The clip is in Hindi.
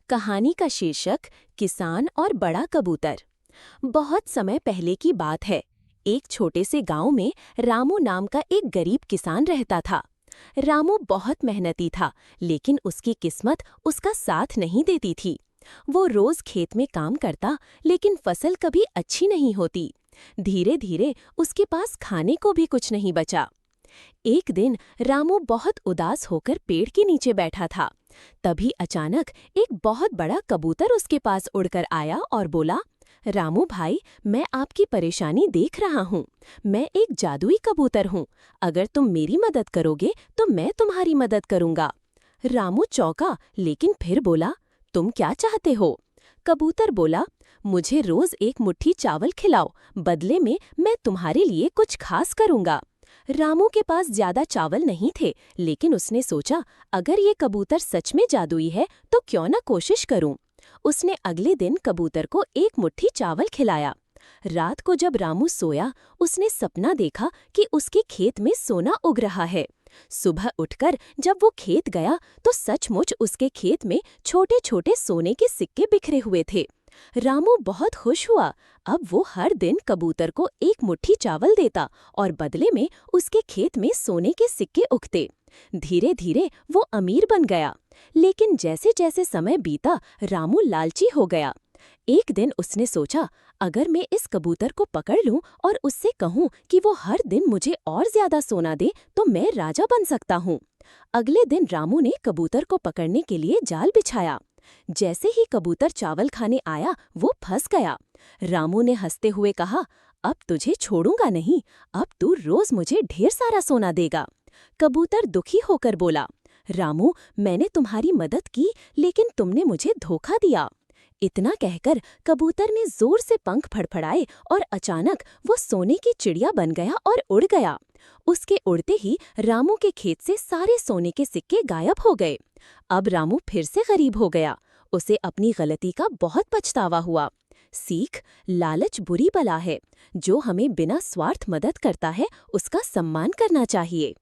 कहानी का शीर्षक किसान और बड़ा कबूतर। बहुत समय पहले की बात है। एक छोटे से गांव में रामू नाम का एक गरीब किसान रहता था। रामू बहुत मेहनती था, लेकिन उसकी किस्मत उसका साथ नहीं देती थी। वो रोज खेत में काम करता, लेकिन फसल कभी अच्छी नहीं होती। धीरे धीरे उसके पास खाने को भी कुछ नहीं बचा। एक दिन रामू बहुत उदास होकर पेड़ के नीचे बैठा था। तभी अचानक एक बहुत बड़ा कबूतर उसके पास उड़कर आया और बोला, रामू भाई, मैं आपकी परेशानी देख रहा हूँ। मैं एक जादुई कबूतर हूँ। अगर तुम मेरी मदद करोगे तो मैं तुम्हारी मदद करूँगा। रामू चौंका, लेकिन फिर बोला, तुम क्या चाहते हो? कबूतर बोला, मुझे रोज एक मुट्ठी चावल खिलाओ, बदले में मैं तुम्हारे लिए कुछ खास करूँगा। रामू के पास ज्यादा चावल नहीं थे, लेकिन उसने सोचा, अगर ये कबूतर सच में जादुई है तो क्यों न कोशिश करूं। उसने अगले दिन कबूतर को एक मुट्ठी चावल खिलाया। रात को जब रामू सोया, उसने सपना देखा कि उसके खेत में सोना उग रहा है। सुबह उठकर जब वो खेत गया तो सचमुच उसके खेत में छोटे छोटे सोने के सिक्के बिखरे हुए थे। रामू बहुत खुश हुआ। अब वो हर दिन कबूतर को एक मुट्ठी चावल देता और बदले में उसके खेत में सोने के सिक्के उगते। धीरे धीरे वो अमीर बन गया। लेकिन जैसे जैसे समय बीता, रामू लालची हो गया। एक दिन उसने सोचा, अगर मैं इस कबूतर को पकड़ लूं और उससे कहूं कि वो हर दिन मुझे और ज्यादा सोना दे तो मैं राजा बन सकता हूं। अगले दिन रामू ने कबूतर को पकड़ने के लिए जाल बिछाया। जैसे ही कबूतर चावल खाने आया, वो फंस गया। रामू ने हंसते हुए कहा, अब तुझे छोड़ूंगा नहीं, अब तू रोज मुझे ढेर सारा सोना देगा। कबूतर दुखी होकर बोला, रामू, मैंने तुम्हारी मदद की, लेकिन तुमने मुझे धोखा दिया। इतना कहकर कबूतर ने जोर से पंख फड़फड़ाए और अचानक वो सोने की चिड़िया बन गया और उड़ गया। उसके उड़ते ही रामू के खेत से सारे सोने के सिक्के गायब हो गए। अब रामू फिर से गरीब हो गया। उसे अपनी गलती का बहुत पछतावा हुआ। सीख, लालच बुरी बला है। जो हमें बिना स्वार्थ मदद करता है, उसका सम्मान करना चाहिए।